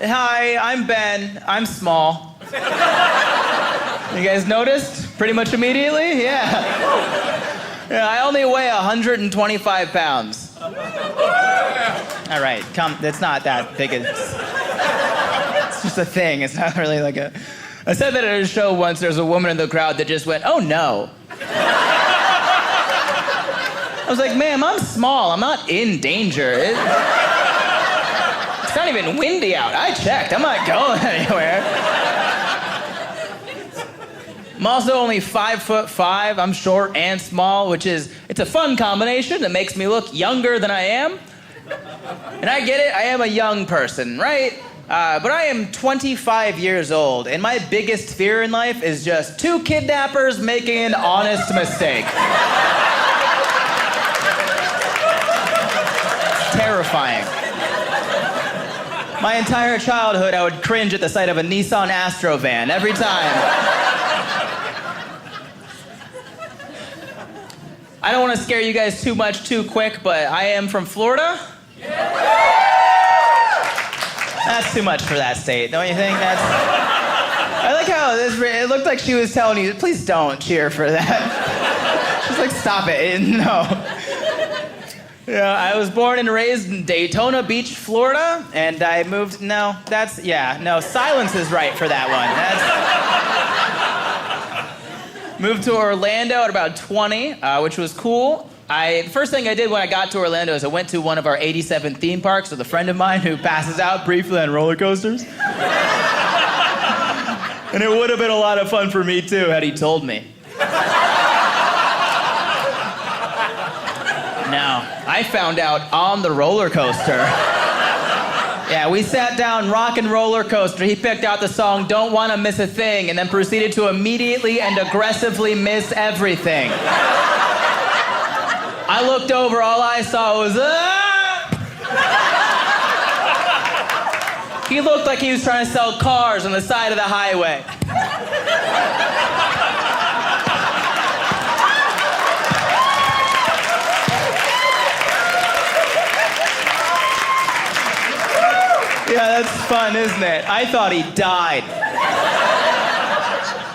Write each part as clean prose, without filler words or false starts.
Hi, I'm Ben. I'm small. You guys noticed? Pretty much immediately? Yeah. Yeah, I only weigh 125 pounds. All right, come. It's not that big. It's just a thing. It's not really like a... I said that at a show once. There's a woman in the crowd that just went, "Oh, no." I was like, "Ma'am, I'm small. I'm not in danger. It's not even windy out. I checked. I'm not going anywhere." I'm also only 5'5". I'm short and small, it's a fun combination that makes me look younger than I am. And I get it. I am a young person, right? But I am 25 years old, and my biggest fear in life is just 2 kidnappers making an honest mistake. Terrifying. My entire childhood, I would cringe at the sight of a Nissan Astro van every time. I don't want to scare you guys too much too quick, but I am from Florida. That's too much for that state, don't you think? I like how it looked like she was telling you, please don't cheer for that. She's like, stop it. No. Yeah, I was born and raised in Daytona Beach, Florida, and I moved... silence is right for that one. Moved to Orlando at about 20, which was cool. The first thing I did when I got to Orlando is I went to one of our 87 theme parks with a friend of mine who passes out briefly on Rollercoasters. And it would have been a lot of fun for me, too, had he told me. No, I found out on the roller coaster. Yeah, we sat down, rockin' roller coaster. He picked out the song "Don't Wanna Miss a Thing" and then proceeded to immediately and aggressively miss everything. I looked over, all I saw was, He looked like he was trying to sell cars on the side of the highway. Yeah, that's fun, isn't it? I thought he died.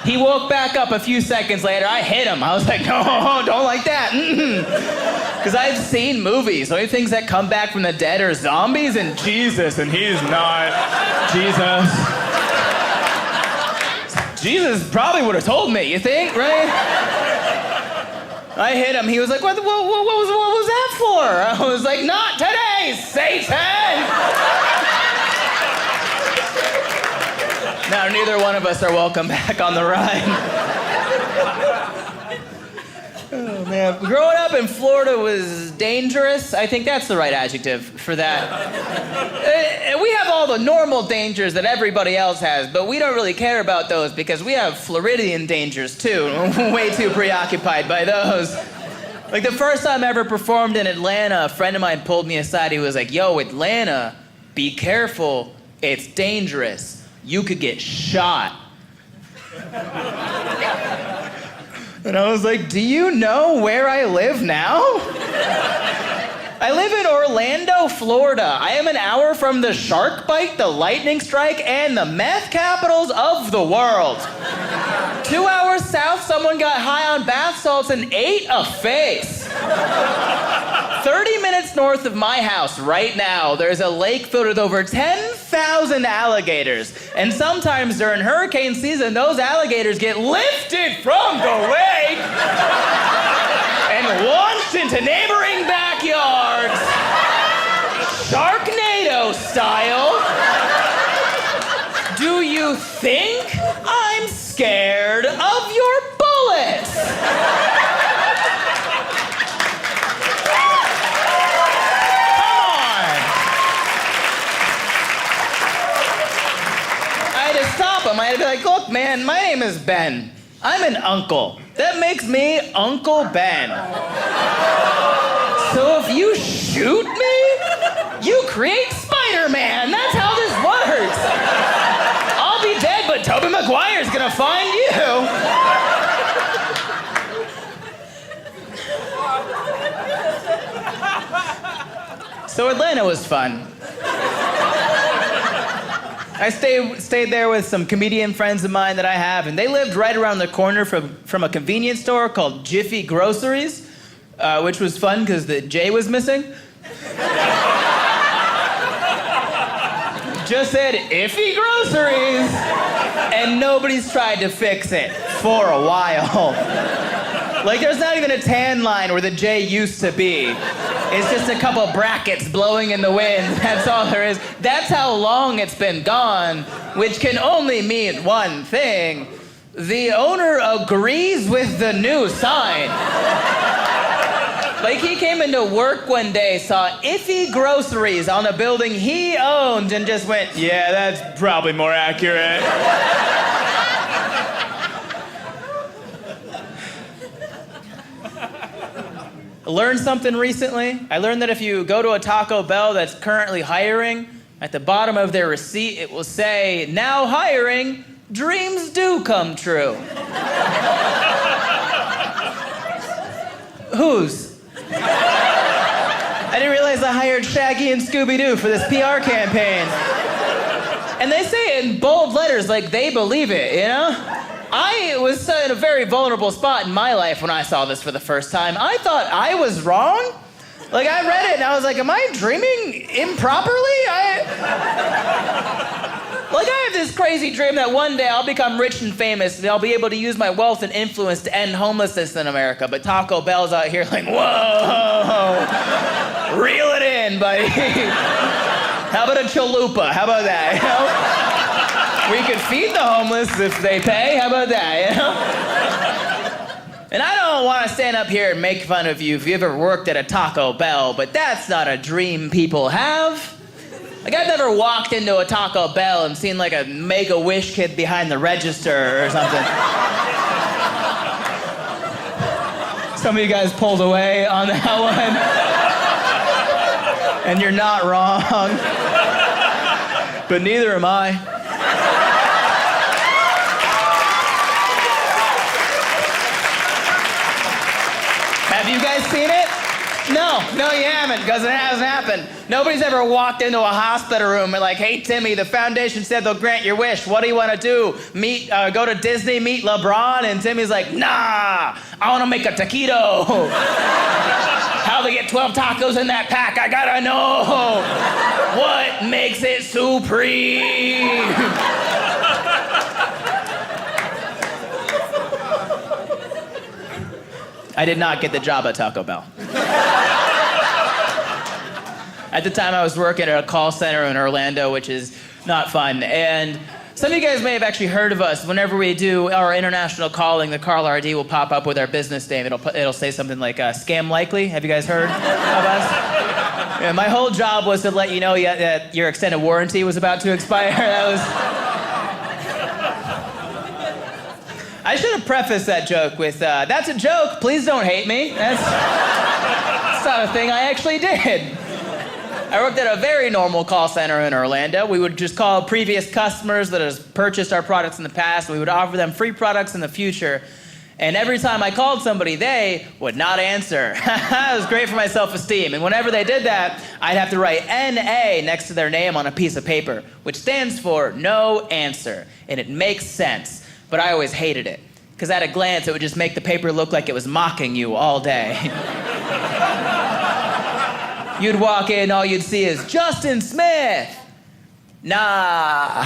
He woke back up a few seconds later. I hit him. I was like, no, don't like that. Because I've seen movies. The only things that come back from the dead are zombies and Jesus, and he's not Jesus. Jesus probably would have told me, you think, right? I hit him. He was like, what was that for? I was like, not today, Satan! Now, neither one of us are welcome back on the ride. Oh, man. Growing up in Florida was dangerous. I think that's the right adjective for that. We have all the normal dangers that everybody else has, but we don't really care about those because we have Floridian dangers, too. We're way too preoccupied by those. Like, the first time I ever performed in Atlanta, a friend of mine pulled me aside. He was like, yo, Atlanta, be careful. It's dangerous. You could get shot. And I was like, do you know where I live now? I live in Orlando, Florida. I am an hour from the shark bite, the lightning strike, and the meth capitals of the world. 2 hours south, someone got high on bath salts and ate a face. 30 minutes north of my house right now, there's a lake filled with over 10,000 alligators. And sometimes during hurricane season, those alligators get lifted from the lake and launched into neighboring backyards, Sharknado style. Do you think I'm scared of your bullets? I had to be like, look, man, my name is Ben. I'm an uncle. That makes me Uncle Ben. So if you shoot me, you create Spider-Man. That's how this works. I'll be dead, but Tobey Maguire's gonna find you. So Atlanta was fun. I stayed there with some comedian friends of mine that I have, and they lived right around the corner from a convenience store called Jiffy Groceries, which was fun because the J was missing. Just said Iffy Groceries, and nobody's tried to fix it for a while. Like, there's not even a tan line where the J used to be. It's just a couple brackets blowing in the wind. That's all there is. That's how long it's been gone, which can only mean one thing. The owner agrees with the new sign. Like, he came into work one day, saw Iffy Groceries on a building he owned, and just went, yeah, that's probably more accurate. Learned something recently. I learned that if you go to a Taco Bell that's currently hiring, at the bottom of their receipt, it will say, now hiring, dreams do come true. Whose? I didn't realize I hired Shaggy and Scooby-Doo for this PR campaign. And they say it in bold letters like they believe it, you know? I was in a very vulnerable spot in my life when I saw this for the first time. I thought I was wrong. Like, I read it and I was like, am I dreaming improperly? I have this crazy dream that one day I'll become rich and famous and I'll be able to use my wealth and influence to end homelessness in America. But Taco Bell's out here like, whoa, reel it in, buddy. How about a chalupa? How about that, you know? We could feed the homeless if they pay. How about that, you know? And I don't want to stand up here and make fun of you if you ever worked at a Taco Bell, but that's not a dream people have. Like, I've never walked into a Taco Bell and seen like a Make-A-Wish kid behind the register or something. Some of you guys pulled away on that one. And you're not wrong. But neither am I. Have you guys seen it? No, you haven't, because it hasn't happened. Nobody's ever walked into a hospital room and like, hey, Timmy, the foundation said they'll grant your wish. What do you want to do? Go to Disney, meet LeBron? And Timmy's like, nah, I want to make a taquito. How they get 12 tacos in that pack? I gotta know. What makes it supreme? I did not get the job at Taco Bell. At the time, I was working at a call center in Orlando, which is not fun. And some of you guys may have actually heard of us. Whenever we do our international calling, the caller ID will pop up with our business name. It'll say something like, scam likely. Have you guys heard of us? Yeah, my whole job was to let you know that your extended warranty was about to expire. I should have prefaced that joke with, that's a joke, please don't hate me. That's not a thing I actually did. I worked at a very normal call center in Orlando. We would just call previous customers that has purchased our products in the past, and we would offer them free products in the future. And every time I called somebody, they would not answer. It was great for my self-esteem. And whenever they did that, I'd have to write N-A next to their name on a piece of paper, which stands for no answer. And it makes sense. But I always hated it, because at a glance, it would just make the paper look like it was mocking you all day. You'd walk in, all you'd see is, Justin Smith! Nah.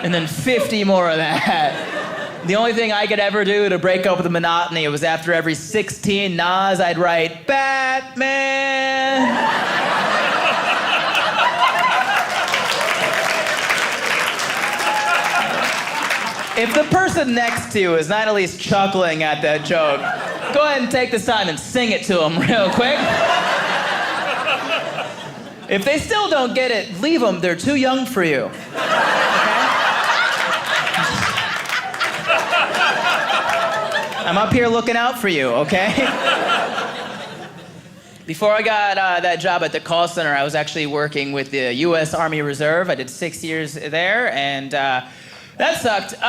And then 50 more of that. The only thing I could ever do to break up the monotony was after every 16 nahs, I'd write, Batman! If the person next to you is not at least chuckling at that joke, go ahead and take this time and sing it to them real quick. If they still don't get it, leave them. They're too young for you. Okay? I'm up here looking out for you, okay? Before I got that job at the call center, I was actually working with the U.S. Army Reserve. I did 6 years there, and that sucked. The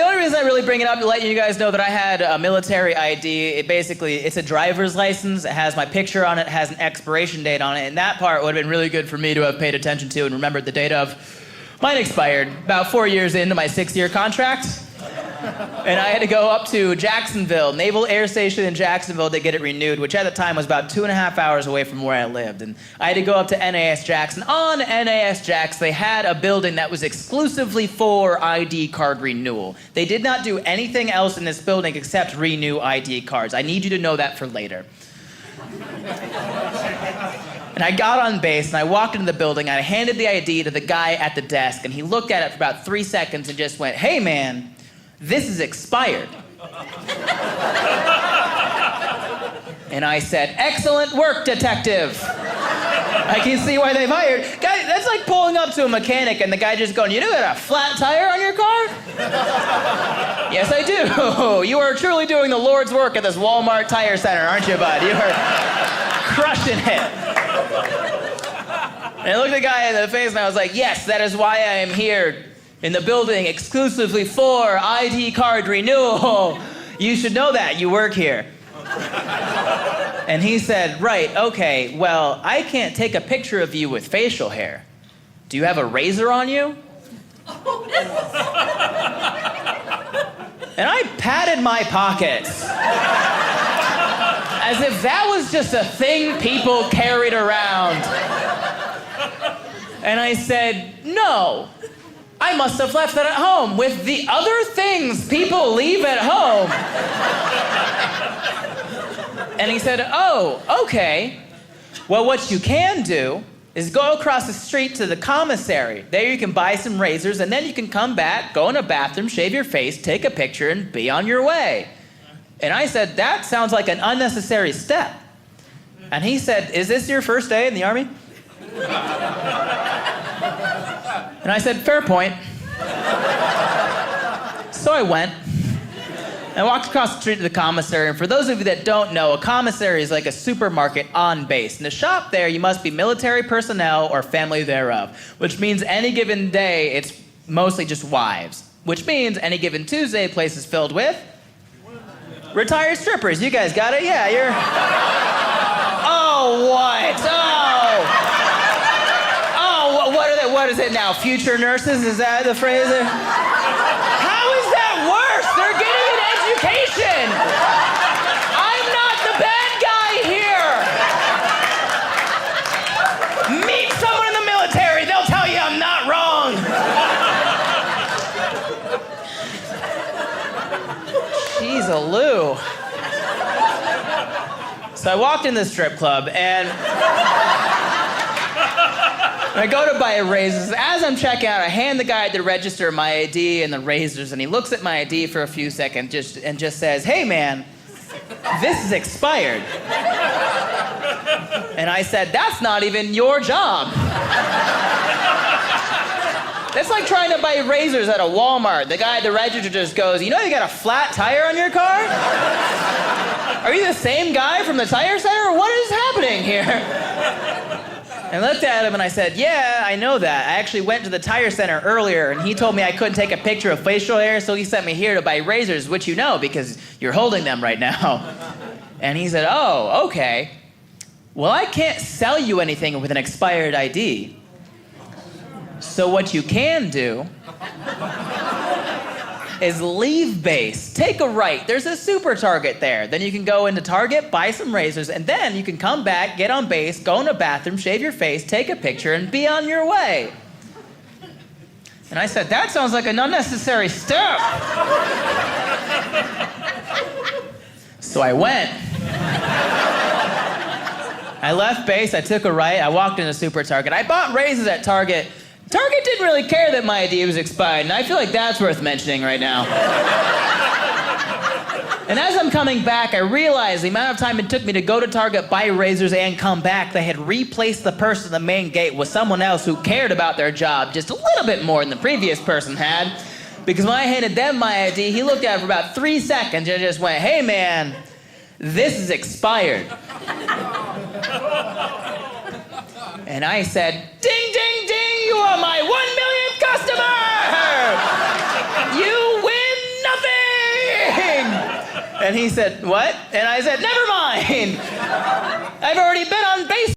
only reason I really bring it up to let you guys know that I had a military ID. It's a driver's license. It has my picture on it, has an expiration date on it, and that part would have been really good for me to have paid attention to and remembered the date of. Mine expired about 4 years into my 6-year contract. And I had to go up to Jacksonville, Naval Air Station in Jacksonville, to get it renewed, which at the time was about 2.5 hours away from where I lived. And I had to go up to NAS Jackson. On NAS Jax, they had a building that was exclusively for ID card renewal. They did not do anything else in this building except renew ID cards. I need you to know that for later. And I got on base, and I walked into the building, and I handed the ID to the guy at the desk, and he looked at it for about 3 seconds and just went, "Hey, man, this is expired." And I said, "Excellent work, detective. I can see why they've hired." Guy, that's like pulling up to a mechanic and the guy just going, "You know got a flat tire on your car?" "Yes, I do. You are truly doing the Lord's work at this Walmart tire center, aren't you, bud? You are crushing it." And I looked the guy in the face and I was like, "Yes, that is why I am here in the building exclusively for ID card renewal. You should know that. You work here." And he said, "Right, okay, well, I can't take a picture of you with facial hair. Do you have a razor on you?" And I patted my pockets as if that was just a thing people carried around. And I said, "No. I must have left that at home with the other things people leave at home." And he said, "Oh, okay. Well, what you can do is go across the street to the commissary. There you can buy some razors, and then you can come back, go in a bathroom, shave your face, take a picture, and be on your way." And I said, "That sounds like an unnecessary step." And he said, "Is this your first day in the Army?" And I said, "Fair point." So I went. I walked across the street to the commissary, and for those of you that don't know, a commissary is like a supermarket on base. And to shop there, you must be military personnel or family thereof, which means any given day, it's mostly just wives. Which means any given Tuesday, the place is filled with retired strippers. You guys got it? Yeah, you're... Oh, what? What is it now? Future nurses? Is that the phrase? How is that worse? They're getting an education. I'm not the bad guy here. Meet someone in the military. They'll tell you I'm not wrong. Jeez, Lou. So I walked in the strip club, and I go to buy razors. As I'm checking out, I hand the guy at the register my ID and the razors, and he looks at my ID for a few seconds and just says, "Hey, man, this is expired." And I said, "That's not even your job." That's like trying to buy razors at a Walmart. The guy at the register just goes, "You know you got a flat tire on your car? Are you the same guy from the tire center? What is happening here?" I looked at him and I said, "Yeah, I know that. I actually went to the tire center earlier and he told me I couldn't take a picture of facial hair, so he sent me here to buy razors, which you know because you're holding them right now." And he said, "Oh, okay. Well, I can't sell you anything with an expired ID. So what you can do is leave base. Take a right. There's a super Target there. Then you can go into Target, buy some razors, and then you can come back, get on base, go in a bathroom, shave your face, take a picture, and be on your way." And I said, "That sounds like an unnecessary step." So I went. I left base, I took a right, I walked into Super Target. I bought razors at Target. Target didn't really care that my ID was expired, and I feel like that's worth mentioning right now. And as I'm coming back, I realized the amount of time it took me to go to Target, buy razors, and come back, they had replaced the person at the main gate with someone else who cared about their job just a little bit more than the previous person had. Because when I handed them my ID, he looked at it for about 3 seconds and just went, "Hey, man, this is expired." And I said, "Ding, ding, ding, you are my 1 millionth customer! You win And he said, what? And I said, never mind. I've already been on base